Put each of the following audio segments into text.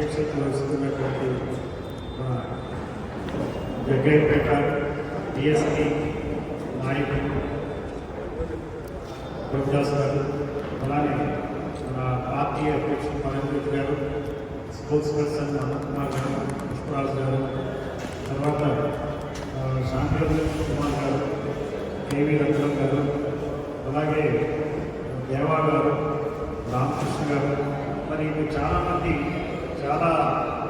అధ్యక్షతలు వస్తున్నటువంటి జగ్గయ్యపేట డిఎస్పీ నాయకులు ప్రభుదాస్ గారు, అలానే మన పార్టీ అధ్యక్షుడు పరంజ్యోతి గారు, స్పోర్ట్స్ పర్సన్ అనంత్ కుమార్ గారు, పుష్పరాజు గారు, తర్వాత శాంతిరత్న కుమార్ గారు, కేవీ రత్నం గారు, అలాగే దేవా గారు, రామకృష్ణ గారు, మరి చాలామంది చాలా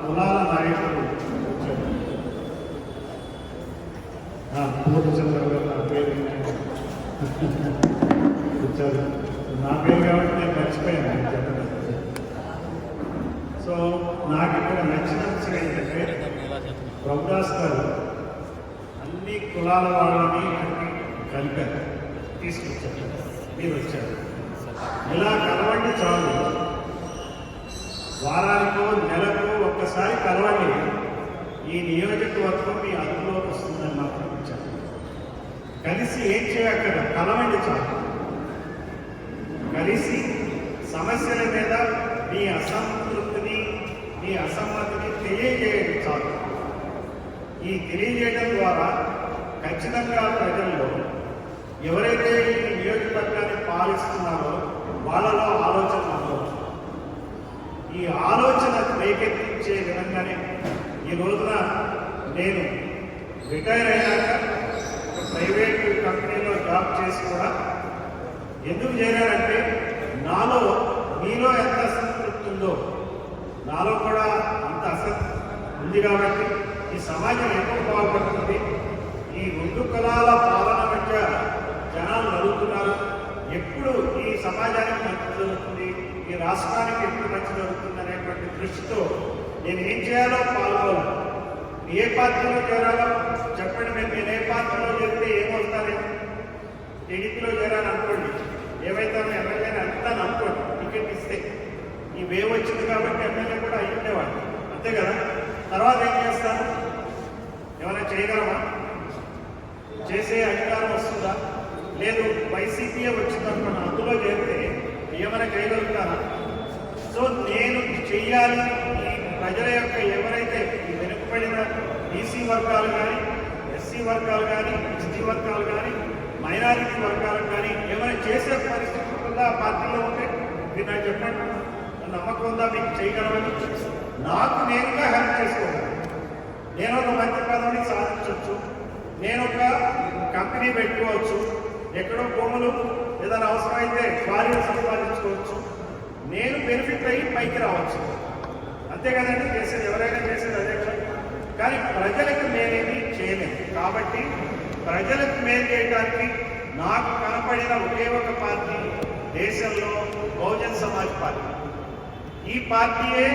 కులాల నాయకులు వచ్చారు. పూర్ణచంద్ర గారు నా పేరు వచ్చారు. నా పేరు కాబట్టి నేను మర్చిపోయాను చెప్పడం. సో నాకు ఇక్కడ నచ్చిన విషయం ఏంటంటే ప్రభుదాస్ గారు అన్ని కులాల వాళ్ళని కలిపారు, తీసుకొచ్చారు, మీరు వచ్చారు. ఇలా కలవండి చాలు, వారానికో నెలకు ఒక్కసారి కలవండి, ఈ నియోజకవర్గం మీ అదుపులోకి వస్తుందని మాత్రం ఇచ్చారు. కలిసి ఏం చేయక్కడ కలవండి చాలు, కలిసి సమస్యల మీద మీ అసంతృప్తిని మీ అసమ్మతిని తెలియజేయడం చాలు. ఈ తెలియజేయడం ద్వారా ఖచ్చితంగా ప్రజల్లో ఎవరైతే ఈ నియోజకవర్గాన్ని పాలిస్తున్నారో వాళ్ళలో ఆలోచన ఉండవచ్చు. ఈ ఆలోచన రేకెత్తించే విధంగానే ఈ రోజున నేను రిటైర్ అయ్యాక ప్రైవేట్ కంపెనీలో జాబ్ చేసి కూడా ఎందుకు చేరానంటే నాలో మీలో ఎంత అసంతృప్తి ఉందో నాలో కూడా అంత అసంతృప్తి ఉంది కాబట్టి ఈ సమాజం ఎప్పుడు బాగుపడుతుంది, ఈ రెండు కులాల పాలన మధ్య జనాలు నడుగుతున్నారు, ఎప్పుడు ఈ సమాజానికి మంచి జరుగుతుంది, ఈ రాష్ట్రానికి ఎప్పుడు మంచి జరుగుతుంది అనేటువంటి దృష్టితో నేను ఏం చేయాలో పాల్గొనాలి. ఏ పార్టీలో చేరాలో చెప్పండి. నేను ఏ పార్టీలో చేరితే ఏమవుతానేమో, టీడీపీలో చేరాలని అనుకోండి, ఏమైతానో ఎమ్మెల్యేని అంతాను అనుకోండి, టికెట్ ఇస్తే ఈ వేవ్ వచ్చింది కాబట్టి ఎమ్మెల్యే కూడా అయి ఉండేవాడు, అంతే కదా. తర్వాత ఏం చేస్తాను, ఏమైనా చేయగలమా, చేసే అధికారం వస్తుందా, లేదు వైసీపీ వచ్చిందనుకున్న అందులో చేరితే ఏమైనా చేయగలుగుతారా? సో నేను చెయ్యాలి, ఈ ప్రజల యొక్క ఎవరైతే ఈ వెనుకబడిన బీసీ వర్గాలు కానీ, ఎస్సీ వర్గాలు కానీ, ఎస్టీ వర్గాలు కానీ, మైనారిటీ వర్గాలకు కానీ ఏమైనా చేసే పరిస్థితి ఉందా ఆ పార్టీలో ఉంటే మీరు నాకు చెప్పండి. నమ్మకం ఉందా మీకు చేయగలమని? నాకు నేనుగా హెల్ప్ చేసుకోవాలి. నేను ఒక మంత్రి పదవిని సాధించవచ్చు, నేను ఒక కంపెనీ పెట్టుకోవచ్చు, ఎక్కడో భూములు ఏదైనా అవసరమైతే భార్యను సంపాదించుకోవచ్చు, నేను బెనిఫిట్ అయ్యి పైకి రావచ్చు, అంతే కదండి. చేసేది ఎవరైనా చేసేది అదే కదా. కానీ ప్రజలకు నేనేమి చేయలేదు కాబట్టి ప్రజలకు మేలు చేయడానికి నాకు కనపడిన ఒకే ఒక పార్టీ దేశంలో బహుజన్ సమాజ్ పార్టీ. ఈ పార్టీయే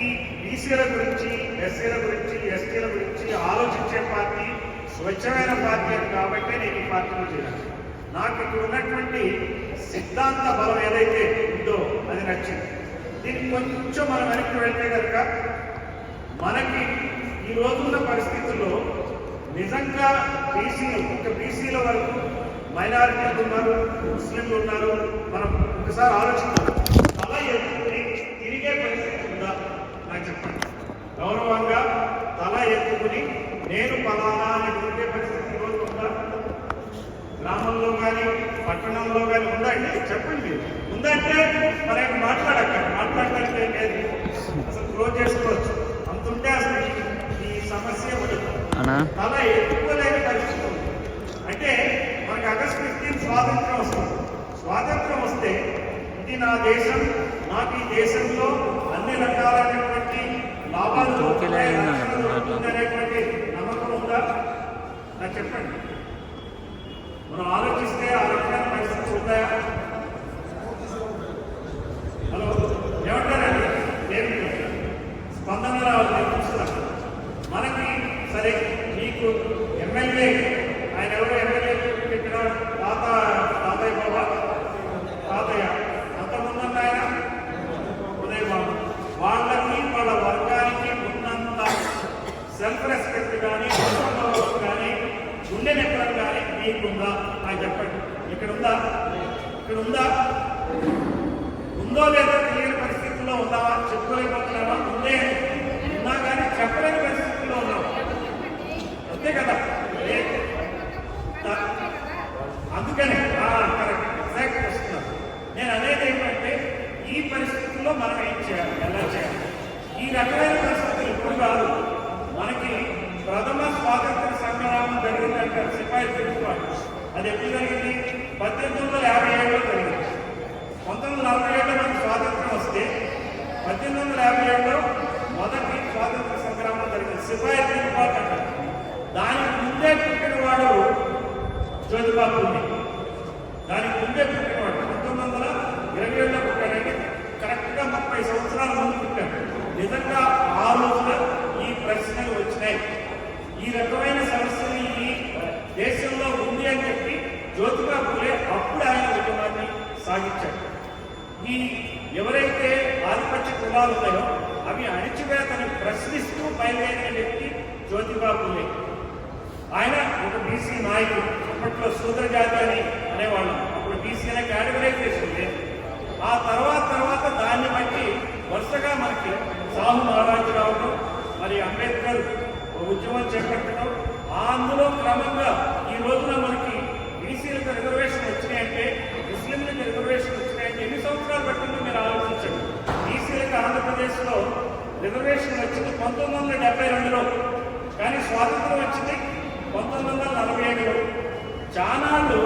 ఈ బీసీల గురించి, ఎస్సీల గురించి, ఎస్టీల గురించి ఆలోచించే పార్టీ, స్వచ్ఛమైన పార్టీ అని కాబట్టి నేను ఈ పార్టీలో చేరాను. నాకు ఇక్కడ ఉన్నటువంటి సిద్ధాంత బలం ఏదైతే ఉందో అది నచ్చింది. దీనికి కొంచెం మనం వెనక్కి వెళ్తే కనుక మనకి ఈ రోజున్న పరిస్థితుల్లో నిజంగా బీసీలు, ఒక బీసీల వరకు మైనారిటీలు ఉన్నారు, ముస్లింలు ఉన్నారు. మనం ఒకసారి ఆలోచిద్దాం, తల ఎత్తుకుని తిరిగే పరిస్థితి ఉందా నాకు చెప్పండి. గౌరవంగా తల ఎత్తుకుని నేను ఫలానా అని తిరిగే పరిస్థితి ఈరోజు ఉందా? గ్రామంలో కానీ పట్టణంలో కానీ ఉందండి, చెప్పండి. ఉందంటే మనకి మాట్లాడటానికి లేదు, అసలు క్లోజ్ చేసుకోవచ్చు, అంతుంటే అసలు ఈ సమస్య ఉండదు. తల ఎత్తుకోలేని పరిస్థితి ఉంది. అంటే మనకు ఆగస్టు 15 స్వాతంత్రం వస్తుంది. స్వాతంత్రం వస్తే ఇది నా దేశం, నాకు ఈ దేశంలో అన్ని రకాలైనటువంటి లాభాలు అనేటువంటి నమ్మకం ఉందా నాకు చెప్పండి. మనం ఆలోచిస్తే ఆ రకమైన పరిస్థితులు ఉంటాయా? హలో, ఏమంటారండి? నేను స్పందన రావాలి, నేను చూస్తాను. మనకి సరే మీకు ఎమ్మెల్యే, ఆయన ఎవరో ఎమ్మెల్యే ఇక్కడ తాతయ్య బాబా, తాతయ్య అంతకుముందు ఆయన ఉదయ్ బాబు, వాళ్ళకి వాళ్ళ వర్గానికి ఉన్నంత సెల్ఫ్ రెస్పెక్ట్ కానీ కానీ గుండె నెక్కడం కానీ మీకుందా నాకు చెప్పండి. ఇక్కడ ఉందా? ఇక్కడ ఉందా? ఉందో లేదో తెలియని పరిస్థితుల్లో ఉందామా? చెప్పుకోలేకపోతున్నామా? ఉందే ఉంది ఉన్నా కానీ చెప్పలేని పరిస్థితుల్లో ఉన్నాం. అంతే కదా, అందుకని కరెక్ట్ వస్తున్నాను. నేను అనేది ఏంటంటే ఈ పరిస్థితుల్లో మనం ఏం చేయాలి, ఎలా చేయాలి? ఈ రకమైన పరిస్థితులు ఇప్పుడు కాదు. మనకి ప్రథమ స్వాతంత్ర సంగ్రామం జరిగిందంటే సిపాయి తిరుగుబాటు. అది ఎప్పుడు జరిగింది? 1857లో జరిగింది. 1947లో మనకి స్వాతంత్రం వస్తే 1857లో మొదటి స్వాతంత్ర సంగ్రామం జరిగింది, సిపాయి తిరుగుబాటు అంటారు. దానికి ముందే పుట్టినవాడు జ్యోతిబా పూలే. దానికి ముందే పుట్టినవాడు 1927లో పుట్టాడంటే కరెక్ట్గా 30 సంవత్సరాల ముందు పుట్టాడు. నిజంగా ఆ రోజున ఈ ప్రశ్నలు వచ్చినాయి. ఈ రకమైన సమస్యలు ఈ దేశంలో ఉంది అని చెప్పి జ్యోతిబా పూలే అప్పుడు ఆయన ఉద్యమాన్ని సాగించాడు. ఈ ఎవరైతే ఆధిపత్య కులాలు ఉన్నాయో అవి అణిచివేతని ప్రశ్నిస్తూ బయలుదేరిన వ్యక్తి జ్యోతిబా పూలే. ఆయన ఒక బీసీ నాయకుడు. అప్పట్లో శూద్ర జాతి అని అనేవాళ్ళు. అప్పుడు బీసీ అనే కేటగరైజేషన్ లేదు. ఆ తర్వాత దాన్ని బట్టి వరుసగా మనకి సాహు మహారాజరావు మరి అంబేద్కర్ ఉద్యమం చేపట్టడం, అందులో క్రమంగా ఈ రోజున మనకి బీసీలకు రిజర్వేషన్ వచ్చినాయంటే, ముస్లింలకు రిజర్వేషన్ వచ్చినాయంటే ఎన్ని సంవత్సరాలు పట్టిందో మీరు ఆలోచించండి. బీసీలకు ఆంధ్రప్రదేశ్లో రిజర్వేషన్ వచ్చింది 1972లో, కానీ స్వాతంత్రం వచ్చింది 1947లో. చానాళ్ళు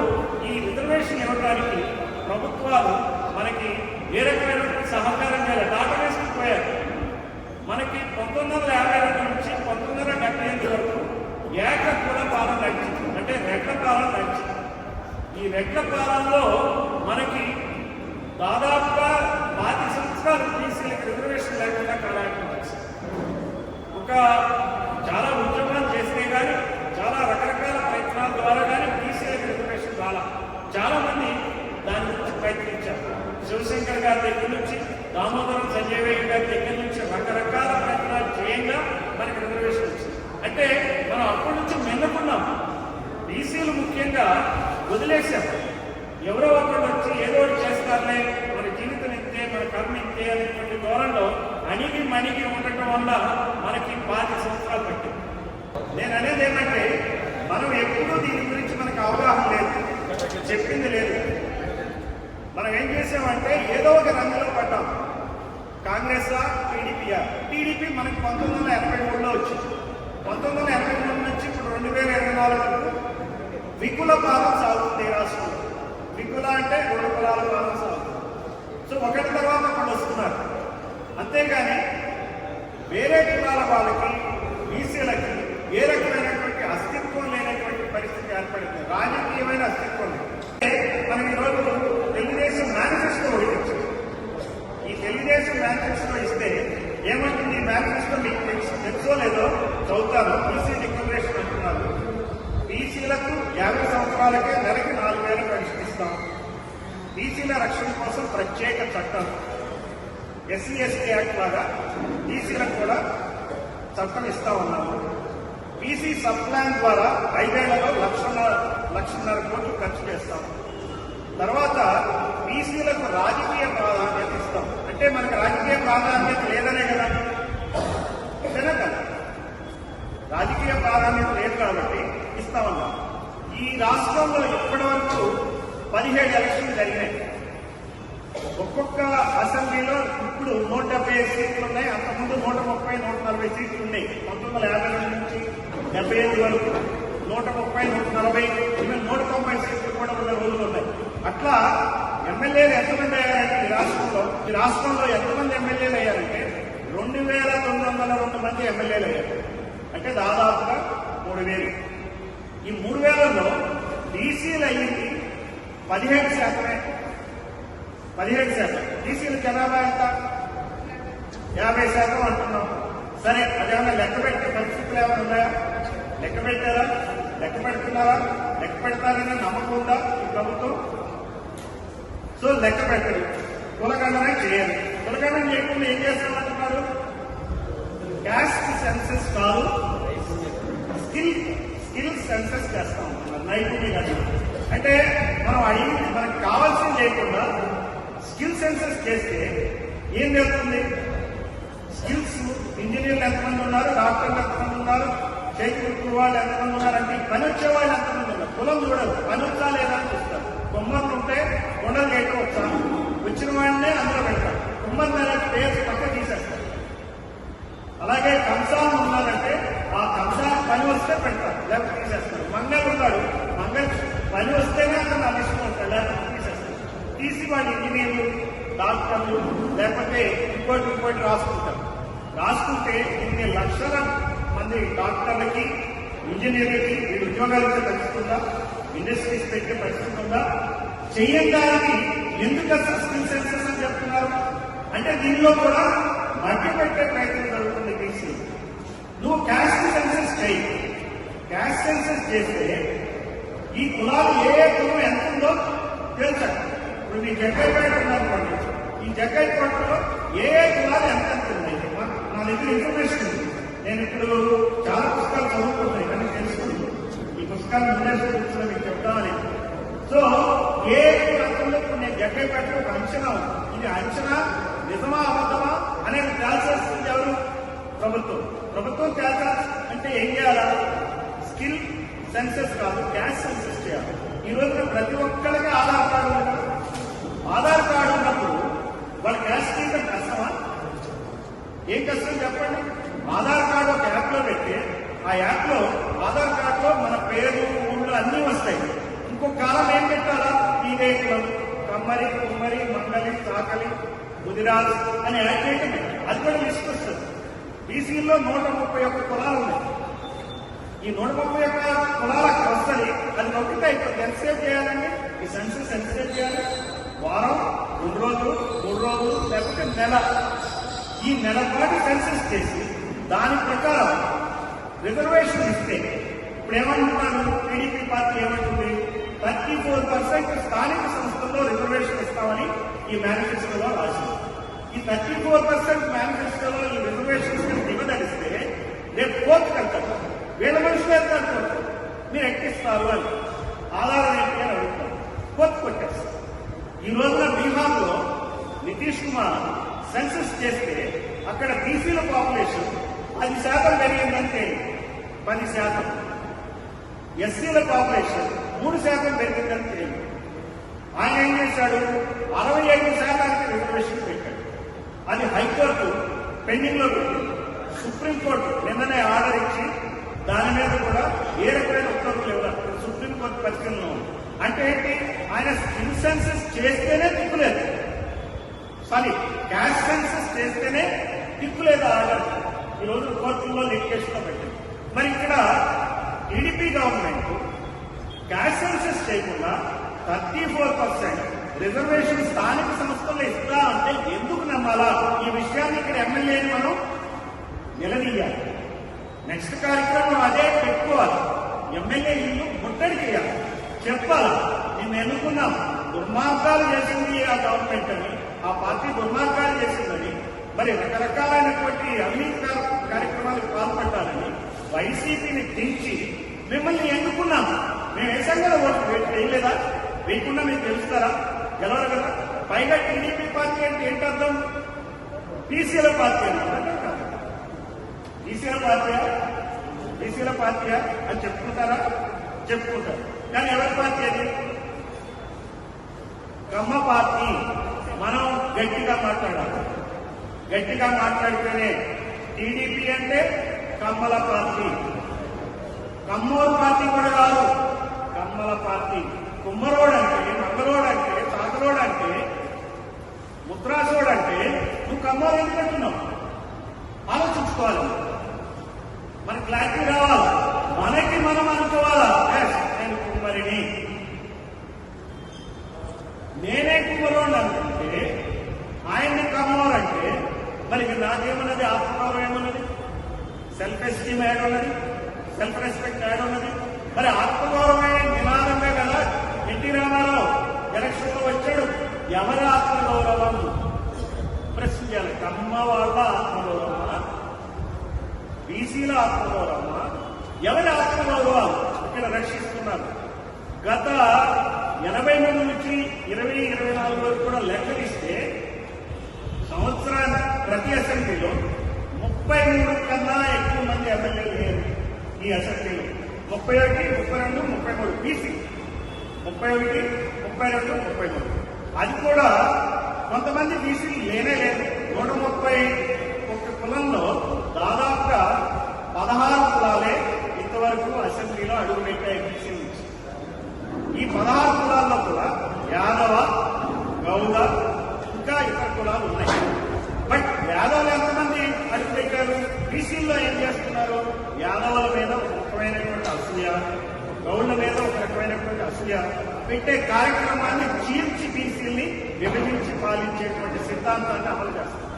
ఈ రిజర్వేషన్ ఇవ్వడానికి ప్రభుత్వాలు మనకి ఏ రకమైనటువంటి సహకారం చేయాలి, డాటా వేసుకుపోయారు. మనకి 1952 నుంచి 1978 వరకు ఏక కుల పాలన నడిచింది, అంటే రెడ్ల పాలన నడిచింది. ఈ రెడ్ల పాలనలో మనకి దాదాపుగా 10 సంవత్సరాలు బీసీలకు రిజర్వేషన్ లేకుండా కాలాటం వచ్చింది. ఒక చాలా ఉద్యమాలు చేస్తే కానీ, చాలా రకరకాల ప్రయత్నాల ద్వారా కానీ బీసీలకు రిజర్వేషన్ చాలా మంది దాని గురించి ప్రయత్నించారు. శివశంకర్ గారి దగ్గర నుంచి, దామోదరం సంజయ్ గారి దగ్గర నుంచి రకరకాల ప్రయత్నాలు చేయంగా మనకి రిజర్వేషన్ వచ్చింది. అంటే మనం అప్పటి నుంచి మెల్లకున్నాం. బీసీలు ముఖ్యంగా వదిలేశాం. ఎవరో ఒకరు వచ్చి ఏదో ఒకటి చేస్తారులే, మన జీవితం ఇంతే, మన కర్మ ఇంతే అనేటువంటి ధోరణిలో మణిగి ఉండటం వల్ల మనకి 10 సంవత్సరాలు పట్టింది. నేను అనేది ఏమంటే, మనం ఎప్పుడూ దీని గురించి మనకు అవగాహన లేదు, చెప్పింది లేదు. మనం ఏం చేసామంటే ఏదో ఒక రంగులో పడ్డాం. కాంగ్రెస్ టీడీపీయా? టీడీపీ మనకి 1983లో వచ్చింది. 1983 నుంచి ఇప్పుడు 2024 వరకు వికుల పాలన సాగుతుంది రాష్ట్రంలో. వికుల అంటే 2 కులాల పాలన సాగుతుంది. సో ఒకటి తర్వాత ఒకళ్ళు వస్తున్నారు. అంతేగాని వేరే కులాల వాళ్ళకి, బీసీలకి ఏ రకమైనటువంటి అస్తిత్వం లేనటువంటి పరిస్థితి ఏర్పడింది. రాజకీయమైన అస్తిత్వం లేదు. మనం ఈరోజు తెలుగుదేశం మేనిఫెస్టో ఇచ్చాం. ఈ తెలుగుదేశం మేనిఫెస్టో ఇస్తే ఏమంటుంది? ఈ మేనిఫెస్టో మీకు తెలుసో లేదో చదువుతాను. బీసీ డిక్లరేషన్ అంటున్నారు. బీసీలకు 50 సంవత్సరాలకే నెలకి 4,000 పెన్షన్ ఇస్తాం. బీసీల రక్షణ కోసం ప్రత్యేక చట్టం, ఎస్సీ ఎస్టీ యాక్ట్ లాగా బీసీలకు కూడా చట్టం ఇస్తా ఉన్నాము. బీసీ సబ్ ప్లాన్ ద్వారా 5 ఏళ్లలో 1,50,000 కోట్లు ఖర్చు చేస్తాం. తర్వాత బీసీలకు రాజకీయ ప్రాధాన్యత ఇస్తాం. అంటే మనకు రాజకీయ ప్రాధాన్యత లేదనే కదా, ఇదేనా కదా? రాజకీయ ప్రాధాన్యత లేదు కాబట్టి ఇస్తామన్నాం. ఈ రాష్ట్రంలో ఇప్పటి వరకు 17 ఎలక్షన్లు జరిగినాయి. ఒక్కొక్క అసెంబ్లీలో ఇప్పుడు 175 సీట్లు ఉన్నాయి. అంతకుముందు 130, 140 సీట్లు ఉన్నాయి. 1950 నుంచి 75 వరకు 130, 140, ఈవెన్ 190 సీట్లు కూడా ఉన్న రోజులు ఉన్నాయి. అట్లా ఎమ్మెల్యేలు ఎంతమంది అయ్యారంటే ఈ రాష్ట్రంలో ఎంతమంది ఎమ్మెల్యేలు అయ్యారంటే 2,902 మంది ఎమ్మెల్యేలు అయ్యారు. అంటే దాదాపుగా 3,000. ఈ 3,000లో బీసీలు అయ్యింది 17%. 17%. బీసీల జనాభా ఎంత? 50% అంటున్నాం. సరే, అదేమన్నా లెక్క పెట్టే పరిస్థితులు ఏమైనా ఉన్నాయా? లెక్క పెట్టారా? లెక్క పెడుతున్నారా? లెక్క పెడతారని నమ్మకం ఉందా ఈ ప్రభుత్వం? సో లెక్క పెట్టరు, కులగణనే చేయాలి. కులగణన చేయకుండా ఏం చేస్తామంటున్నారు? క్యాస్ట్ సెన్సెస్ కాదు, స్కిల్ సెన్సెస్ చేస్తాం అంటున్నారు. నైపుణ్యం అంటే మనం అడిగింది మనకు కావాల్సింది లేకుండా స్కిల్ సెన్సెస్ చేస్తే ఏం జరుగుతుంది? స్కిల్స్ వాళ్ళు ఎంతమంది ఉన్నారంటే పని వచ్చే వాళ్ళు ఎంతమంది ఉన్నారు. కులం చూడరు, పని వచ్చా లేదా అని చూస్తారు. కుమ్మర్లు ఉంటే కొండలు చేయటం వచ్చా, వచ్చిన వాడినే అందులో పెడతారు. కుమ్మర్ మీద పేరు పక్క తీసేస్తారు. అలాగే కంసాలు ఉన్నారంటే ఆ కంసాల పని వస్తే పెడతారు, లేకపోతే తీసేస్తారు. మంగళ ఉన్నాడు, మంగళ పని వస్తేనే అతను అందిస్తుంటారు, లేకపోతే తీసేస్తారు. తీసి వాళ్ళు ఇంజనీర్లు, డాక్టర్లు, లేకపోతే ఇంకోటి రాసుకుంటారు. రాసుకుంటే ఇన్ని లక్షల మంది డాక్టర్లకి, ఇంజనీర్లకి వీళ్ళు ఉద్యోగాలు ఇచ్చే పరిస్థితుందా? ఇండస్ట్రీస్ పెట్టే పరిస్థితి ఉందా? చెయ్యడానికి ఎందుకు అసలు స్కిల్ సెన్సెస్ అని చెప్తున్నారు అంటే దీనిలో కూడా మధ్య పెట్టే ప్రయత్నం జరుగుతుంది. బీసీ నువ్వు క్యాస్ట్ సెన్సెస్ చేయి. క్యాస్ట్ సెన్సెస్ చేస్తే ఈ కులాలు ఏ కులం ఎంత ఉందో తెలుసండి. ఇప్పుడు నీ జగ్గైపేట ఉందనుకోండి, ఈ జగ్గైపేటలో ఏ కులాలు ఎంత ఉన్నాయి నా దగ్గర ఇన్ఫర్మేషన్ ఉంది. నేను ఇప్పుడు చాలా పుస్తకాలు చదువుకుంటున్నాయి కానీ తెలుసుకుంది. ఈ పుస్తకాలు ముందే కూర్చున్నా మీకు చెప్తామని. సో ఏ ప్రాంతంలో ఇప్పుడు నేను జగ్గైపేటలో ఒక అంచనా ఉంది. ఇది అంచనా నిజమా అబద్ధమా అనేది తేల్చేస్తుంది ఎవరు? ప్రభుత్వం. ప్రభుత్వం తేల్చాల్సి అంటే ఏం చేయాలా? స్కిల్ సెన్సెస్ కాదు, క్యాస్ట్ సెన్సెస్ చేయాలి. ఈ రోజున ప్రతి ఒక్కరికి ఆధార్ కార్డు ఉంది. ఆధార్ కార్డు ఉన్నప్పుడు వాళ్ళ క్యాస్ట్ తీయడం కష్టమా? ఏం కష్టం చెప్పండి. ఆధార్ కార్డు ఒక యాప్ లో పెట్టి ఆ యాప్ లో ఆధార్ కార్డులో మన పేరు, ఊళ్ళు అన్నీ వస్తాయి. ఇంకొక కాలం ఏం పెట్టాలా? ఇదే కులం, కమ్మరి, కుమ్మరి, మంగలి, చాకలి, గుజరాత్ అని యాడ్ చేయటమే. అది కూడా లిస్ట్ వస్తుంది. బీసీలో 131 కులాలు ఉన్నాయి. ఈ 131 కులాలకు వస్తుంది. అది నొక్కితే ఇప్పుడు ఎంతసేపు చేయాలండి? ఈ సెన్సెస్ ఎంతసేపు చేయాలి? వారం, 2 రోజులు, 3 రోజులు, లేకపోతే నెల. ఈ నెల పాటు సెన్సెస్ చేసి దాని ప్రకారం రిజర్వేషన్ ఇస్తే ఇప్పుడు ఏమంటున్నారు? టీడీపీ పార్టీ ఏమంటుంది? 34% స్థానిక సంస్థల్లో రిజర్వేషన్ ఇస్తామని ఈ మేనిఫెస్టోలో రాసింది. ఈ 34% మేనిఫెస్టోలో ఈ రిజర్వేషన్స్ దిగదలిస్తే రేపు కోర్టుకు వెళ్తారు. వీళ్ళ మనుషులు వెళ్తారు, మీరు ఎక్కిస్తారు అని ఆధారం ఏంటి అని అడుగుతారు. కోర్టు కొట్టేస్తారు. ఈ రోజున బీహార్లో నితీష్ కుమార్ సెన్సస్ చేస్తే అక్కడ బీసీల పాపులేషన్ 10% పెరిగిందంటే 10%. ఎస్సీల పాపులేషన్ 3% పెరిగిందంటే ఆయన ఏం చేశాడు? 65% రిజర్వేషన్ పెట్టాడు. అది హైకోర్టు పెండింగ్ లో పెట్టింది. సుప్రీంకోర్టు నిన్ననే ఆర్డర్ ఇచ్చి దాని మీద కూడా ఏ రకమైన ఉత్తర్వులు ఇవ్వాలి. సుప్రీంకోర్టు పరిశీలనలో ఉంది. అంటే ఏంటి? ఆయన స్కిల్ సెన్సెస్ చేస్తేనే దిక్కులేదు. సారీ, క్యాస్ట్ సెన్సెస్ చేస్తేనే దిక్కులేదు ఆర్డర్. ఈ రోజు కోర్టుల్లో లిటిగేషన్ లో పెట్టింది. మరి ఇక్కడ టీడీపీ గవర్నమెంట్ క్యాస్ట్ సెన్సెస్ చేయకుండా 34% రిజర్వేషన్ స్థానిక సంస్థల్లో ఇస్తా అంటే ఎందుకు నమ్మాలా? ఈ విషయాన్ని ఇక్కడ ఎమ్మెల్యేని మనం నిలదీయాలి. నెక్స్ట్ కార్యక్రమం అదే పెట్టుకోవాలి. ఎమ్మెల్యే ఇల్లు ముట్టడి చేయాలి, చెప్పాలి నిన్ను ఎన్నుకున్నాం, దుర్మార్గాలు చేసింది ఆ గవర్నమెంట్ అని, ఆ పార్టీ దుర్మార్గాలు చేసిందని, మరి రకరకాలైనటువంటి అవినీతి కార్యక్రమాలకు పాల్పడ్డాలని వైసీపీని దించి మిమ్మల్ని ఎన్నుకున్నాం. మేము వేసాం కదా ఓటు, వేయలేదా? వేయకుండా మీకు తెలుస్తారా? గెలవరు కదా. పైగా టీడీపీ పార్టీ అంటే ఏంటర్థం? బీసీల పార్టీ అంటే బీసీల పార్టీయా అని చెప్పుకుంటారా? చెప్పుకుంటారు. కానీ ఎవరి పార్టీ అది? కమ్మ పార్టీ. మనం గట్టిగా మాట్లాడాలి. గట్టిగా మాట్లాడితేనే టీడీపీ అంటే కమ్మల పార్టీ. కమ్మూరు పార్టీ కూడా కాదు, కమ్మల పార్టీ. కుమ్మరోడు అంటే, మంగళోడు అంటే, చాకలోడు అంటే, ముద్రాసోడు అంటే నువ్వు కమ్మోడు ఎందుకు అంటున్నావు? ఆలోచించుకోవాలి. మన క్లారిటీ రావాలి. మనకి మనం అనుకోవాలా? నేను కుమ్మరిని, నేనే కుమ్మరోడు అనుకుంటే ఆయన్ని కమ్మోరు అంటే మరి నాకేమన్నది? ఆత్మగౌరవం ఏమన్నది? సెల్ఫ్ ఎస్టీమ్ యాడ్ ఉన్నది, సెల్ఫ్ రెస్పెక్ట్ యాడ్ ఉన్నది. మరి ఆత్మగౌరవమే నినాదంగా కదా ఎన్టీ రామారావు ఎలక్షన్ లో వచ్చాడు. ఎవరి ఆత్మగౌరవం ప్రశ్నించాలి. కమ్మ వాళ్ళ ఆత్మగౌరవమా, బీసీల ఆత్మగౌరవమా, ఎవరి ఆత్మగౌరవం ఇక్కడ రక్షిస్తున్నారు? గత 83 నుంచి 2024 వరకు కూడా లెక్కలిస్తే సంవత్సరానికి ప్రతి అసెంబ్లీలో 33 కన్నా ఎక్కువ మంది ఎమ్మెల్యేలు లేరు. ఈ అసెంబ్లీలో 31, 32, 33 బీసీ 31, 32, 33. అది కూడా కొంతమంది బీసీలు లేనే లేదు. 131 కులంలో దాదాపుగా 16 కులాలే ఇంతవరకు అసెంబ్లీలో అడుగుపెట్టాయి బీసీ నుంచి. ఈ 16 కులాల్లో కూడా యాదవ, గౌడ, ఇంకా ఇతర కులాలు ఉన్నాయి. బట్ యాదవులు ఎంతమంది అడుగుపెట్టారు? బీసీల్లో ఏం చేస్తున్నారు? యాదవుల మీద ఒక రకమైనటువంటి అసూయ, గౌళ్ల మీద ఒక రకమైనటువంటి అసూయ పెట్టే కార్యక్రమాన్ని చీల్చి బీసీల్ని విభజించి పాలించేటువంటి సిద్ధాంతాన్ని అమలు చేస్తారు.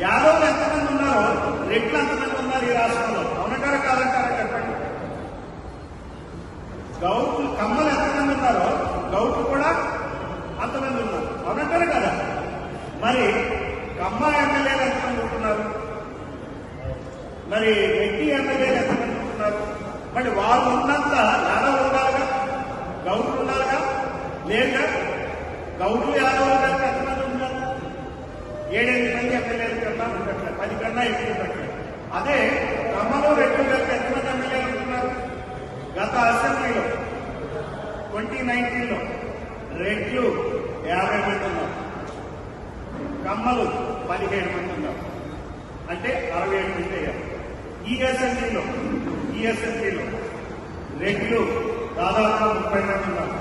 యాదవులు ఎంతమంది ఉన్నారో రెడ్లు ఎంతమంది ఉన్నారు ఈ రాష్ట్రంలో? అవునంటారా కాదంటారా చెప్పండి. గౌట్లు, కమ్మలు ఎంతమంది ఉన్నారో గౌట్లు కూడా అంతమంది ఉన్నారు. అవునంటారా కదా? మరి కమ్మ ఎమ్మెల్యేలు ఎంతమంది ఉంటున్నారు? మరి రెడ్డి ఎమ్మెల్యేలు ఎంతమంది ఉంటున్నారు? మరి వాళ్ళు ఉన్నంత యాదవులు ఉండాలిగా, గౌట్లు ఉండాలిగా, లేదుగా. గౌట్లు యాదవులు కలిపి ఎంతమంది ఉన్నారు? 7-8 మంది ఎమ్మెల్యేలు కన్నా ఉండట్లేదు, 10 కన్నా ఎక్కువ ఉండట్లేదు. అదే కమ్మలు రెడ్లు కలిపి ఎంతమంది ఎమ్మెల్యేలు ఉంటున్నారు? గత అసెంబ్లీలో 2019లో రెడ్లు 50 మంది ఉన్నారు, కమ్మలు 17 మంది ఉన్నారు. అంటే 67 మంది అయ్యారు. ఈ అసెంబ్లీలో రెడ్లు దాదాపు 30 మంది ఉన్నారు,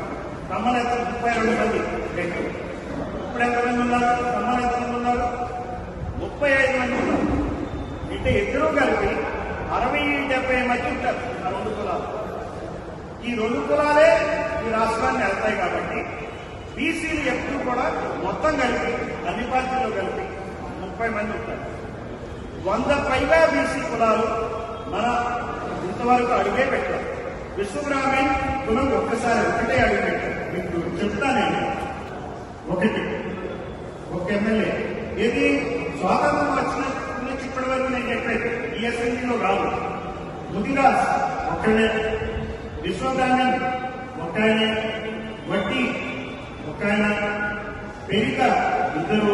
కమ్మలు ఎంత 32 మంది రెడ్లు. ఇప్పుడు ఎంతమంది ఉన్నారు? కమ్మలు ఎంతమంది ఉన్నారు? 35 మంది ఉన్నారు. అంటే ఇద్దరూ కలిపి 60-70 మధ్య ఉంటారు ఆ 2 కులాలు. ఈ 2 కులాలే ఈ రాష్ట్రాన్ని వెళ్తాయి కాబట్టి బీసీలు ఎప్పుడు కూడా మొత్తం కలిపి అన్ని పార్టీలు కలిపి 30 మంది ఉంటారు. 100 పైగా బీసీ కులాలు మన ఇంతవరకు అడిగే పెట్టారు. విశ్వబ్రాహ్మణ్ కులం ఒక్కసారి ఒకటే అడిగి పెట్టారు. మీకు చెప్తానండి, ఒక ఎమ్మెల్యే ఏది స్వాతంత్రం వచ్చినప్పటి నుంచి ఇప్పటి వరకు నేను చెప్పాను ఈ అసెంబ్లీలో రాదు. ముదిరాజ్ ఒక్కడే, విశ్వబ్రాహ్మణ్ ఒక్కనే, వడ్డీ ఒక్కన, పెరిక 2,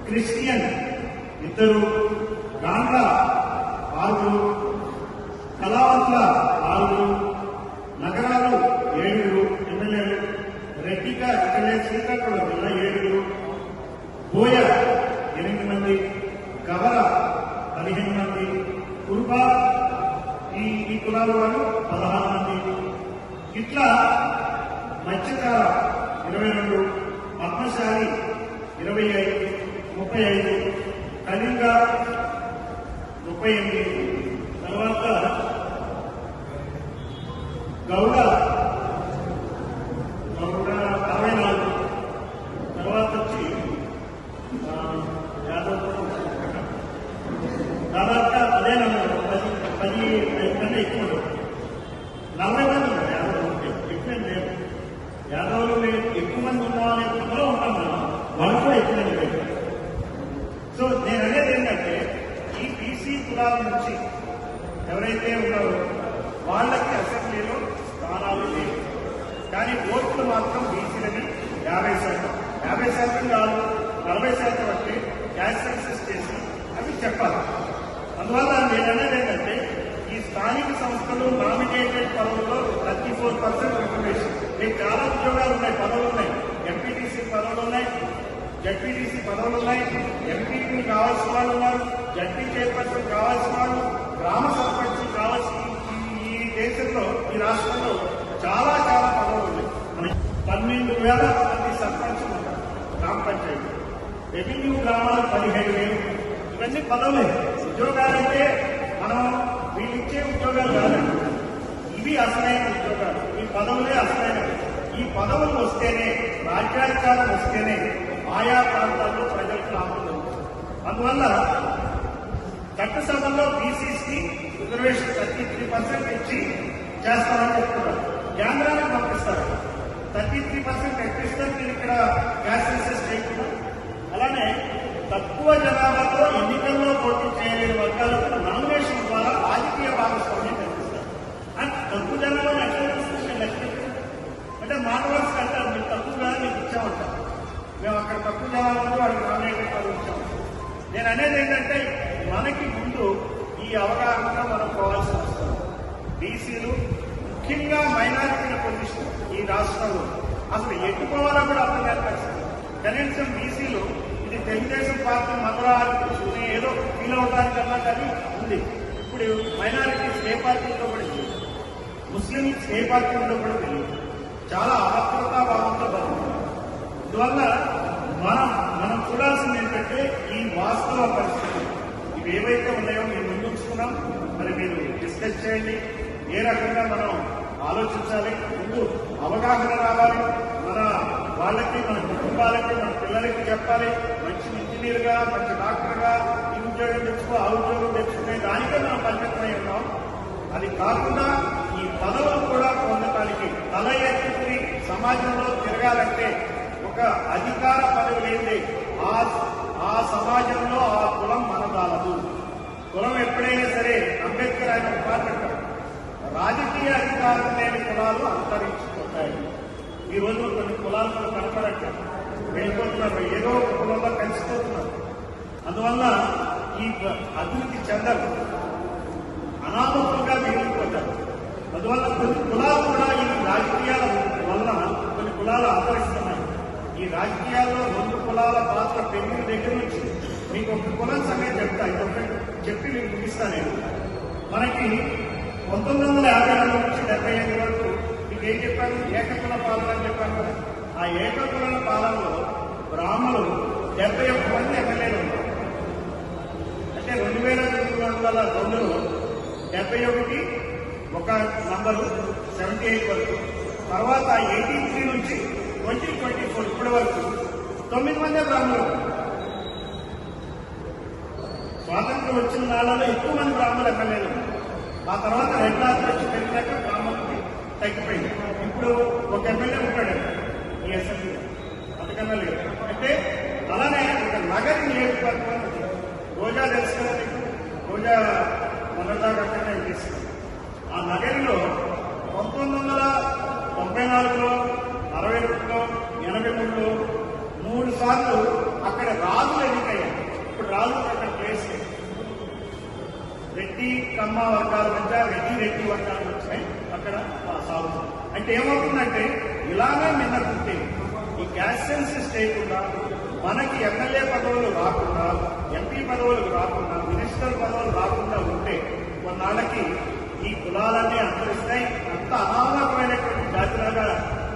క్రిస్టియన్ 2, గాండ్ల 6, కళావంతుల 6, నగరాలు 7 ఎమ్మెల్యేలు, రెడ్డిక ఇక్కడే శ్రీకాకుళం 7, బోయ 8 మంది, కవర 15 మంది, కుర్బ ఈ కులాల వారు 16 మంది. ఇట్లా మత్స్యకార 22, పద్మశాలి 25, 35, కళింగ 38, తర్వాత గౌడ 64, తర్వాత వచ్చి యాదవ్ దాదాపుగా అదే నమ్మకం 10 కన్నా ఎక్కువ 40 మంది ఉన్నారు యాదవ్. ఎక్కువ లేదు, యాదవులు ఎక్కువ మంది ఉన్నామనే పనిలో ఉంటాం మనం, వాళ్ళు కూడా ఎక్కువ మంది లేదు. సో నేను అనేది ఏంటంటే ఈ బీసీ కులాల నుంచి ఎవరైతే ఉన్నారో వాళ్ళకి అసెంబ్లీలో స్థానాలు లేవు, కానీ ఓట్లు మాత్రం బీసీలని 50%. 50% కాదు, 40% అంటే క్యాస్ట్ సెన్సస్ చేసి అవి చెప్పాలి. అందువల్ల నేను అనేది ఏంటంటే ఈ స్థానిక సంస్థలు నామినేటెడ్ పదవుల్లో 34% రిజర్వేషన్. మీకు చాలా ఉద్యోగాలు ఉన్నాయి, పదవులు ఉన్నాయి, ఎంపీటీసీ పదవులు ఉన్నాయి, జడ్పీటీసీ పదవులు ఉన్నాయి, ఎంపీపీ కావాల్సిన వాళ్ళు ఉన్నారు, జడ్పీ చైర్పర్సన్ కావాల్సిన వాళ్ళు, గ్రామ సర్పంచ్ కావాల్సిన ఈ దేశంలో ఈ రాష్ట్రంలో చాలా పదవులు ఉన్నాయి. 12,000 మంది సర్పంచులు ఉంటారు గ్రామ పంచాయతీ, రెవెన్యూ గ్రామాలు 17,000. ఇవన్నీ పదవులే. ఉద్యోగాలంటే మనం వీళ్ళిచ్చే ఉద్యోగాలు కాదండి, ఇవి అసలైన ఉద్యోగాలు. ఈ పదవులే అసలైనవి. ఈ పదవులు వస్తేనే, రాజ్యాధికారం వస్తేనే ఆయా ప్రాంతాల్లో ప్రజలకు లాభం జరుగుతుంది. అందువల్ల చట్టసభలో బీసీసీ రిజర్వేషన్ 33% ఇచ్చి చేస్తామని చెప్తున్నారు. కేంద్రానికి పంపిస్తారు, 33% ఎక్కిస్తారు. నేను ఇక్కడ క్యాస్ట్ సెన్సస్ చేయకుండా అలానే తక్కువ జనాభాతో ఎన్నికల్లో పోటీ చేయలేని వర్గాలకు నామినేషన్ ద్వారా రాజకీయ భాగస్వామ్యం కల్పిస్తారు. అంటే తక్కువ జనాభా ఎట్లా లెక్క అంటే మాట వలస అంటారు, మీరు తక్కువగా మీకు ఇచ్చామంటారు. మేము అక్కడ తక్కువ జనాభాలో వాడికి నామినేటెడ్ పదవి ఇచ్చాము. నేను అనేది ఏంటంటే మనకి ముందు ఈ ఈ అవగాహన మనం పోవాల్సి వస్తుంది. బీసీలు ముఖ్యంగా మైనారిటీల పొజిషన్ ఈ రాష్ట్రంలో అసలు ఎట్టుకోవాలో కూడా అర్థం కాని పరిస్థితి. కనీసం బీసీలు ఇది తెలుగుదేశం పార్టీ మదరాలు ఏదో ఫీల్ అవడానికన్నా కానీ ఉంది. ఇప్పుడు మైనారిటీస్ ఏ పార్టీలో కూడా తెలియదు, ముస్లింస్ ఏ పార్టీలో కూడా తెలియదు. చాలా అభద్రతా భావంతో బతుకుతున్నారు. అందువల్ల మనం చూడాల్సింది ఏంటంటే ఈ వాస్తవ పరిస్థితి ఇవి ఏవైతే ఉన్నాయో మేము ముందుకున్నాం. మరి మీరు డిస్కస్ చేయండి, ఏ రకంగా మనం ఆలోచించాలి, ముందు అవగాహన రావాలి. మన వాళ్ళకి, మన కుటుంబాలకి, మన పిల్లలకి చెప్పాలి. మంచి ఇంజనీర్గా, మంచి డాక్టర్గా ఈ ఉద్యోగం తెచ్చుకో, ఆ ఉద్యోగం తెచ్చుకునే దానికే మనం పరిమితమై ఉన్నాం. అది కాకుండా ఈ పదవులు కూడా పొందటానికి తల ఎత్తుకుని సమాజంలో తిరగాలంటే ఒక అధికార పదవి లేదే ఆ సమాజంలో ఆ కులం మనదాలదు. కులం ఎప్పుడైనా సరే అంబేద్కర్ ఆయన మాట్లాడతారు, రాజకీయ అధికారం లేని కులాలు అంతరించిపోతాయి. ఈ రోజు కొన్ని కులాలకు కనపడట్లేదు, వెళ్ళిపోతున్నారు, ఏదో ఒక కులంలో కలిసిపోతున్నారు. అందువల్ల ఈ అభివృద్ధి చెందరు, అనామకులుగా మిగిలిపోతారు. అందువల్ల కొన్ని కులాలు కూడా ఈ రాజకీయాల వల్ల కొన్ని కులాలు అంతరిస్తున్నాయి. ఈ రాజకీయాల్లో 2 కులాల పాత్ర పెరిగిన దగ్గర నుంచి మీకు ఒక కులం సంగతి చెప్తా, ఇదొకటి చెప్పి మీకు ముగిస్తాను. మనకి 1952 నుంచి 75 వరకు మీకు ఏం చెప్పాను, ఏకకుల పాలన అని చెప్పాను కదా. ఆ ఏకకుల పాలనలో బ్రాహ్మణులు 71 మంది ఎమ్మెల్యేలు ఉన్నారు. అంటే 2902లో 71 ఒక నంబరు 78 వరకు, తర్వాత 83 నుంచి 2024 ఇప్పటి వరకు 9 మందే బ్రాహ్మణులు. స్వాతంత్రం వచ్చిన నాళ్ళలో ఎక్కువ మంది బ్రాహ్మణులు ఎమ్మెల్యేలు. ఆ తర్వాత రెడ్లాస్ వచ్చి పెరిగినాక బ్రాహ్మణులకి తగ్గిపోయింది. ఇప్పుడు ఒక ఎమ్మెల్యే ఉంటాడు ఈ అసెంబ్లీలో, అంతకన్నా లేదు. అంటే అలానే ఒక నగరి నియోజకవర్గం రోజా తెలుసు కదా మీకు, రోజా మొన్నదాకా అక్కడనే తీసుకున్నాం. ఆ నగరిలో 1994లో, 62లో, 83లో 3 సార్లు అక్కడ రాజులు ఎన్నికయ్యారు. ఇప్పుడు రాజులు అక్కడ ప్లేస్ రెడ్డి కమ్మ వర్గాల మధ్య రెడ్డి వర్గాలు వచ్చాయి అక్కడ సాగుతుంది. అంటే ఏమవుతుందంటే ఇలానే మిన్నకుంటే ఈ గ్యాస్ సెన్సెస్ చేయకుండా మనకి ఎమ్మెల్యే పదవులు రాకుండా, ఎంపీ పదవులు రాకుండా, మినిస్టర్ పదవులు రాకుండా ఉంటే కొన్నాళ్ళకి ఈ కులాలన్నీ అంతరిస్తాయి. అంత అనామకమైనటువంటి జాతిలాగా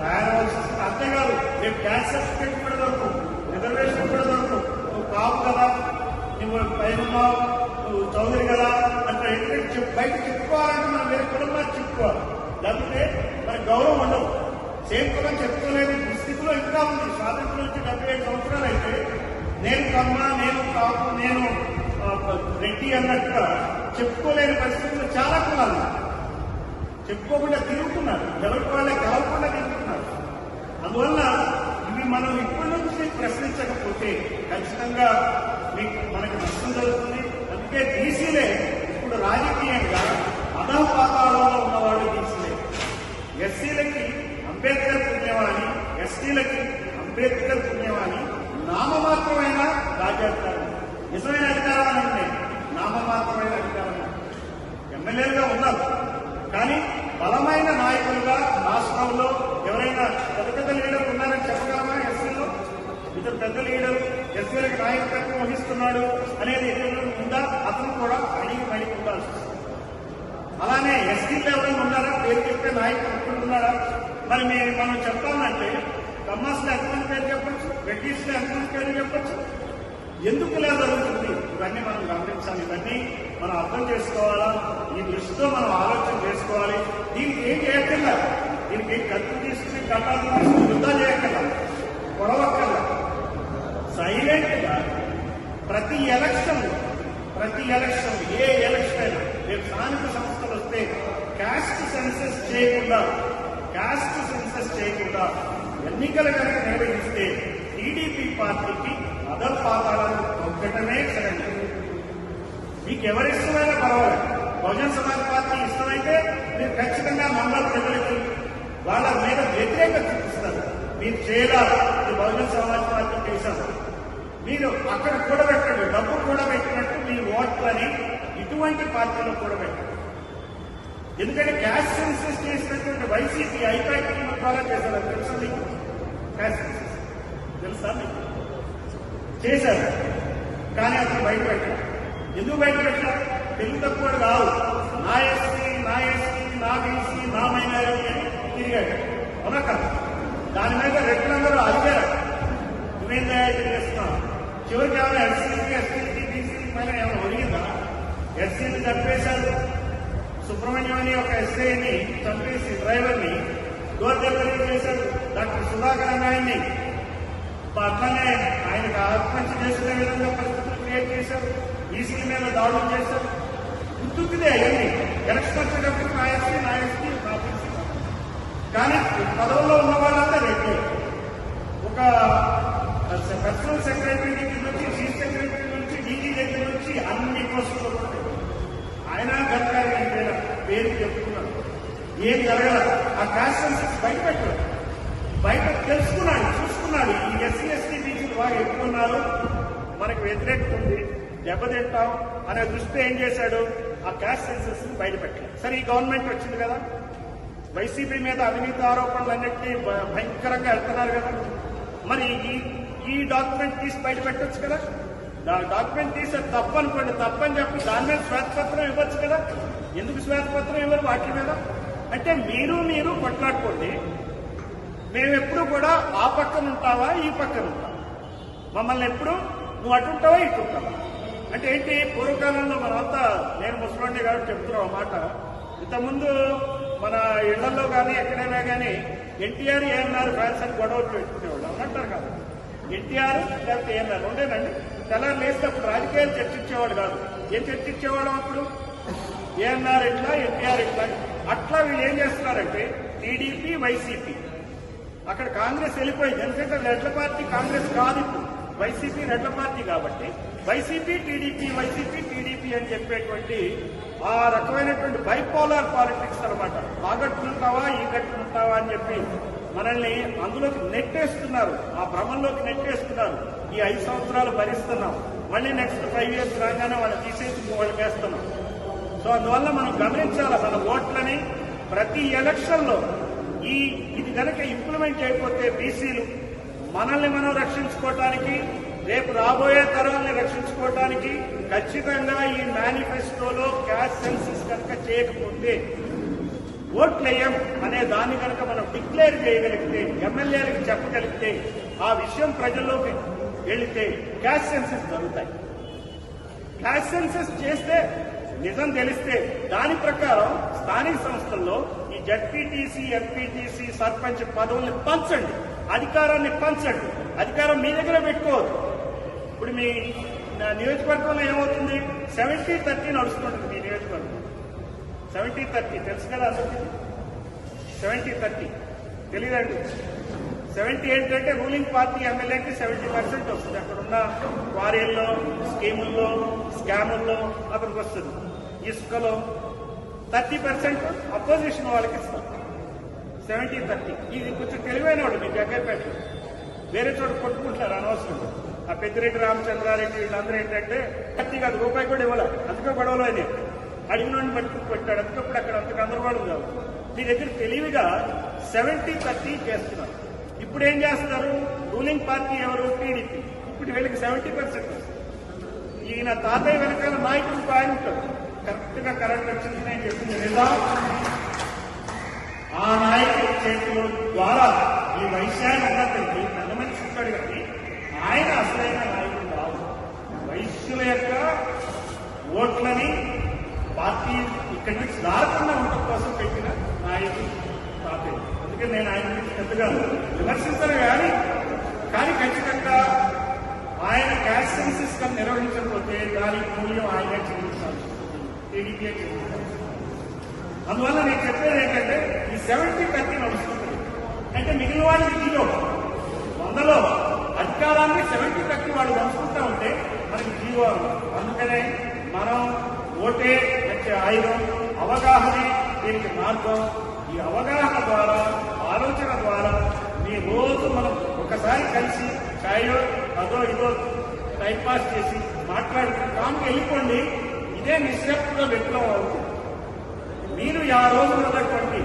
తయారవలసి వస్తుంది. అంతేకాదు రేపు గ్యాస్ సర్టిఫికేట్ కూడా దొరకవు, రిజర్వేషన్ కూడా దొరకవు. నువ్వు కావు కదా, నువ్వు పైనున్నావు, నువ్వు చౌదరి కదా అంటే ఏంటంటే బయట చెప్పుకోవాలంటే మనం వేరే కులంలో చెప్పుకోవాలి, లేకపోతే మన గౌరవం ఉండవు. సేమ్ కులం చెప్పుకోలేని స్థితిలో ఇంకా ఉంది. స్వాతంత్రం నుంచి 75 సంవత్సరాలు అయితే నేను కమ్మ, నేను కాపు, నేను రెడ్డి అన్నట్టుగా చెప్పుకోలేని పరిస్థితుల్లో చాలా కులాలు చెప్పుకోకుండా తిరుగుతున్నారు, ఎవరికి వాళ్ళే కావకుండా తిరుగుతున్నారు. అందువల్ల ఇవి మనం ఇప్పటి నుంచి ప్రశ్నించకపోతే ఖచ్చితంగా మనకి నష్టం జరుగుతుంది. అందుకే బీసీలే ఇప్పుడు రాజకీయంగా అధపాతాళంలో ఉన్నవాడు బీసీలే. ఎస్సీలకి అంబేద్కర్ పుణ్యమాని, ఎస్టీలకి అంబేద్కర్ పుణ్యమాని నామమాత్రమైన రాజ్యాధికారం, నిజమైన అధికారాలు ఉన్నాయి, నామమాత్రమైన అధికారం. ఎమ్మెల్యేలుగా ఉన్నారు కానీ బలమైన నాయకులుగా రాష్ట్రంలో ఎవరైనా పెద్ద లీడర్ ఉన్నారని చెప్పగలమా? ఎస్సీలో ఇతను పెద్ద లీడర్ ఎస్సీలకు నాయకత్వం వహిస్తున్నాడు అనేది ఎదురు ఉందా? అతను కూడా అడిగి పైకి ఉండాల్సి వస్తుంది. అలానే ఎస్టీలో ఎవరైనా ఉన్నారా? పేరు చెప్పే నాయకులు ఎప్పుడు ఉన్నారా? మరి మనం చెప్పాలంటే కమ్మాస్లో ఎంతమంది పేరు చెప్పచ్చు, రెడ్డిస్లో ఎంతమంది పేరు చెప్పచ్చు? ఎందుకు ఇలా జరుగుతుంది? ఇవన్నీ మనం గమనించాలి, ఇవన్నీ మనం అర్థం చేసుకోవాలా. ఈ దృష్టితో మనం ఆలోచన చేసుకోవాలి. దీనికి ఏం చేయక్కర్లా, దీనికి కత్తి తీసుకుని కట్టాలు తీసుకుని యుద్ధం చేయక్కర్లా, పొడవక్కర్లా. సైలెంట్ గా ప్రతి ఎలక్షన్ ఏ ఎలక్షన్ అయినా రేపు స్థానిక సంస్థలు వస్తే క్యాస్ట్ సెన్సెస్ చేయకుండా ఎన్నికలు కనుక నిర్వహిస్తే టీడీపీ పార్టీకి అధపాతాళాలను తొక్కటమే సరైన. మీకు ఎవరిష్టమైనా పర్వాలేదు. బహుజన్ సమాజ్ పార్టీ ఇష్టమైతే మీరు ఖచ్చితంగా మండల ప్రజలకి వాళ్ళ మీద వ్యతిరేకత చూపిస్తారు. మీరు చేయాలి, బహుజన్ సమాజ్ పార్టీ చేశారు. మీరు అక్కడ కూడబెట్టండి, డబ్బు కూడబెట్టినట్టు మీ ఓట్లని ఇటువంటి ఎటువంటి పార్టీలో కూడా పెట్టారు. ఎందుకంటే క్యాస్ట్ సెన్సస్ చేసినటువంటి వైసీపీ ఐపాక్ ద్వారా చేశారు. తెలుసా మీకు? క్యాస్ట్ సెన్సస్ తెలుసా మీకు? చేశారు, కానీ అతను బయట పెట్టారు. ఎందుకు బయట పెట్టారు? తెలుగు తక్కువ కాదు. నా ఎస్సీ, నా ఎస్టీ, నా బీసీ, నా మైనారిటీ అని తిరిగాడు. అవునా కాదు? దాని మీద రెడ్లందరూ అడిగారు, నువ్వేం తయారు చేస్తున్నావు? చివరికి ఏమైనా ఎస్సీకి, ఎస్టీకి, బీసీకి పైన ఏమైనా ఒరిగిందా? ఎస్సీని చంపేశారు. సుబ్రహ్మణ్యం అని ఒక ఎస్ఐని చంపేసి డ్రైవర్ని డోర్ డెలివరీ చేశారు. డాక్టర్ సుధాకర్ అని ఆయన్ని అట్లనే ఆయనకు ఆత్మహత్య చేసిన విధంగా పరిస్థితులు క్రియేట్ చేశారు. ఈసీ మీద దాడులు చేశారు. గుర్తుకుదే అవన్నీ. ఎలక్షన్ వచ్చేటప్పుడు నా ఎస్సీ, నా ఎస్టీ, నా బీసీ. కానీ పదవుల్లో ఉన్న వాళ్ళంతా రెడ్డి. ఒక పర్సనల్ సెక్రటరీ దగ్గర నుంచి, చీఫ్ సెక్రటరీ నుంచి, డీజీ దగ్గర నుంచి అన్ని పోస్టులు ఆయన గంటగారి పేరు చెప్పుకున్నాడు. ఏం జరగదు. ఆ క్యాస్ట్ సెన్సస్ బయట పెట్టాడు. బయట తెలుసుకున్నాడు, చూసుకున్నాడు. ఈ ఎస్సీ, ఎస్టీ, బీసీలు బాగా ఎక్కువ ఉన్నారు, మనకు వ్యతిరేకత ఉంది, దెబ్బతింటాం అనే దృష్టి ఏం చేశాడు? ఆ క్యాస్ట్ సెన్సస్ బయట పెట్టాడు. సరే, ఈ గవర్నమెంట్ వచ్చింది కదా, వైసీపీ మీద అవినీతి ఆరోపణలన్నింటినీ భయంకరంగా వెళ్తున్నారు కదా, మరి ఈ డాక్యుమెంట్ తీసి బయట పెట్టచ్చు కదా. డాక్యుమెంట్ తీసే తప్పనుకోండి, తప్పని చెప్పి దాని మీద శ్వేతపత్రం ఇవ్వచ్చు కదా. ఎందుకు శ్వేతపత్రం ఇవ్వరు వాటి మీద? అంటే మీరు కొట్లాడుకోండి, మేమెప్పుడు కూడా ఆ పక్కన ఉంటావా, ఈ పక్కన ఉంటావా, మమ్మల్ని ఎప్పుడు నువ్వు అటుంటావా, ఇటు ఉంటావా. అంటే ఏంటి? పూర్వకాలంలో మనమంతా, నేను ముసలాండి కాబట్టి చెప్తున్నాం ఆ మాట. ఇంతకుముందు మన ఇళ్లలో కానీ ఎక్కడైనా కానీ ఎన్టీఆర్ ఏఎన్ఆర్ ఫ్యాన్స్ అని గొడవలు పెట్టుకునేవాళ్ళు అంటారు కదా. ఎన్టీఆర్ లేకపోతే ఏఎన్ఆర్ ఉండేనండి. తెల్లారు లేసినప్పుడు రాజకీయాలు చర్చించేవాడు కాదు. ఏం చర్చించేవాడు అప్పుడు? ఏఎన్ఆర్ ఎట్లా, ఎన్టీఆర్ ఎట్లా. అట్లా వీళ్ళు ఏం చేస్తున్నారంటే టీడీపీ, వైసీపీ, అక్కడ కాంగ్రెస్ వెళ్ళిపోయింది. ఎందుకంటే రెడ్ల పార్టీ కాంగ్రెస్ కాదు, ఇప్పుడు వైసీపీ రెడ్ల పార్టీ. కాబట్టి వైసీపీ టీడీపీ, వైసీపీ టీడీపీ అని చెప్పేటువంటి ఆ రకమైనటువంటి బైపోలార్ పాలిటిక్స్ అనమాట. ఆ గట్టునుంటావా, ఈ గట్టునుంటావా అని చెప్పి మనల్ని అందులోకి నెట్టేస్తున్నారు, ఆ భ్రమంలోకి నెట్టేస్తున్నారు. ఈ 5 సంవత్సరాలు భరిస్తున్నాం, మళ్ళీ నెక్స్ట్ 5 years రాగానే వాళ్ళని తీసేసి వాళ్ళకి వేస్తున్నాం. సో అందువల్ల మనం గమనించాలి, మన ఓట్లని ప్రతి ఎలక్షన్లో ఇది కనుక ఇంప్లిమెంట్ అయిపోతే బీసీలు మనల్ని మనం రక్షించుకోవటానికి, రేపు రాబోయే తరాన్ని రక్షించుకోవటానికి ఖచ్చితంగా ఈ మేనిఫెస్టోలో క్యాస్ట్ సెన్సస్ కనుక చేయకపోతే, ఓట్లేయం అనే దాన్ని కనుక మనం డిక్లేర్ చేయగలిగితే, ఎమ్మెల్యేలకు చెప్పగలిగితే, ఆ విషయం ప్రజల్లోకి వెళితే క్యాస్ట్ సెన్సస్ జరుగుతాయి. క్యాస్ట్ సెన్సస్ చేస్తే, నిజం తెలిస్తే, దాని ప్రకారం స్థానిక సంస్థల్లో ఈ జడ్పీటీసీ, ఎంపీటీసీ, సర్పంచ్ పదవుల్ని పంచండి, అధికారాన్ని పంచండి. అధికారం మీ దగ్గర పెట్టుకోవద్దు. ఇప్పుడు మీ నియోజకవర్గంలో ఏమవుతుంది? 70-30 నడుస్తుంటుంది మీ నియోజకవర్గం. 70-30 తెలుసు కదా అందరికీ? 70-30 తెలియదండి. 70 ఏంటంటే రూలింగ్ పార్టీ ఎమ్మెల్యేకి 70% వస్తుంది. అక్కడున్న క్వారీల్లో, స్కీముల్లో, స్కాముల్లో అతనికి వస్తుంది. ఇసుకలో 30% అపోజిషన్ వాళ్ళకి ఇస్తారు. 70-30 ఇది కొంచెం తెలివైన వాడు. మీ జగ్గైపేట వేరే చోట కొట్టుకుంటారు అనవసరం. ఆ పెద్దిరెడ్డి రామచంద్రారెడ్డి వీళ్ళందరూ ఏంటంటే కాదు, రూపాయి కూడా ఇవ్వాలి. అందుకే గొడవలో అయినా అడిగినోడిని పట్టుకుని పెట్టాడు. అందుకప్పుడు అక్కడ అంత గందరగోళం కాదు. మీ దగ్గర తెలివిగా 70-30 చేస్తున్నారు. ఇప్పుడు ఏం చేస్తారు? రూలింగ్ పార్టీ ఎవరు? టీడీపీ. ఇప్పుడు వీళ్ళకి 70% వస్తుంది. ఈయన తాతయ్య వెనకాల నాయకుడు ఆయన ఉంటాడు. కరెక్ట్ గా కరెంట్ వచ్చింది నేను చెప్పింది నిజం. ఆ నాయకుడి చేతుల ద్వారా ఈ వైశాఖ అన్నది పెద్ద మనిషి ఉంటాడు కానీ ఆయన అసలైన నాయకుడు కాదు. వైశ్యుల యొక్క ఓట్లని పార్టీ ఇక్కడి నుంచి దారకుండా ఉండటం కోసం పెట్టిన నాయకుడు తాతయ్య. అందుకని నేను ఆయన గురించి పెద్దగా విమర్శించను కానీ ఖచ్చితంగా ఆయన క్యాస్ట్ సెన్సస్ గా నిర్వహించకపోతే దానికి మూల్యం ఆయనే చెల్లించాలి, టీడీపీ చెల్లించాలి. అందువల్ల నేను చెప్పేది ఏంటంటే ఈ 70-30 నడుస్తుంది. అంటే మిగిలిన వాళ్ళకి 0. 100లో అధికారాన్ని 70-30 వాళ్ళు పంచుకుంటా ఉంటే మనకి 0. అందుకనే మనం ఓటే వచ్చే ఆయుధం, అవగాహనే దీనికి మార్గం. ఈ అవగాహన ద్వారా, ఆలోచన ద్వారా మీ రోజు మనం ఒకసారి కలిసి ఛాయో అదో ఇదో టైం పాస్ చేసి మాట్లాడుకుని కామ్కి వెళ్ళిపోండి. ఇదే నిశ్శబ్ద విప్లవం అవుతుంది. మీరు ఆ రోజు ఉన్నటువంటి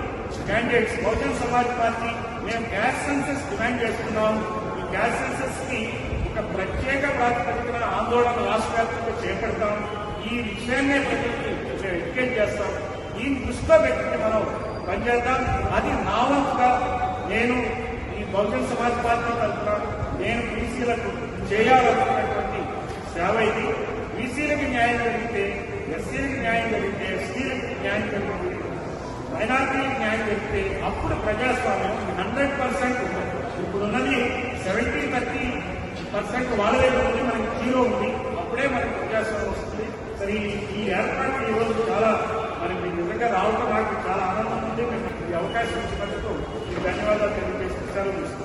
క్యాండిడేట్స్ బహుజన్ సమాజ్ పార్టీ మేము గ్యాస్ సెన్సెస్ డిమాండ్ చేస్తున్నాం. ఈ గ్యాస్ సెన్సెస్ కి ఒక ప్రత్యేక ప్రాతిపదికన ఆందోళన రాష్ట్ర వ్యాప్తంగా చేపడతాం. ఈ విషయాన్నే ప్రజలకి ఎడ్యుకేట్ చేస్తాం. ఈ దృష్టిలో పెట్టుకుని మనం పనిచేద్దాం. అది నా వంతుగా నేను ఈ బహుజన్ సమాజ్ పార్టీ తరఫున నేను బీసీలకు చేయాలనుకున్నటువంటి సేవ ఇది. బీసీలకు న్యాయం జరిగితే, ఎస్సీలకు న్యాయం జరిగితే, ఎస్టీలకు న్యాయం జరిగితే, మైనార్టీలకు న్యాయం జరిగితే అప్పుడు ప్రజాస్వామ్యం 100% ఉంది. ఇప్పుడున్నది 70-30% వాళ్ళ దగ్గర ఉంది, మనకి 0 ఉంది. అప్పుడే మనకి ప్రజాస్వామ్యం వస్తుంది. సరే, ఈ ఏర్పాటు ఈ రోజు చాలా మరి మీ నిజంగా రావడం నాకు చాలా ఆనందం ఉంది. మీకు ఈ అవకాశం ఇచ్చినందుకు ధన్యవాదాలు తెలియజేస్తూ సెలవు తీసుకుంటాను.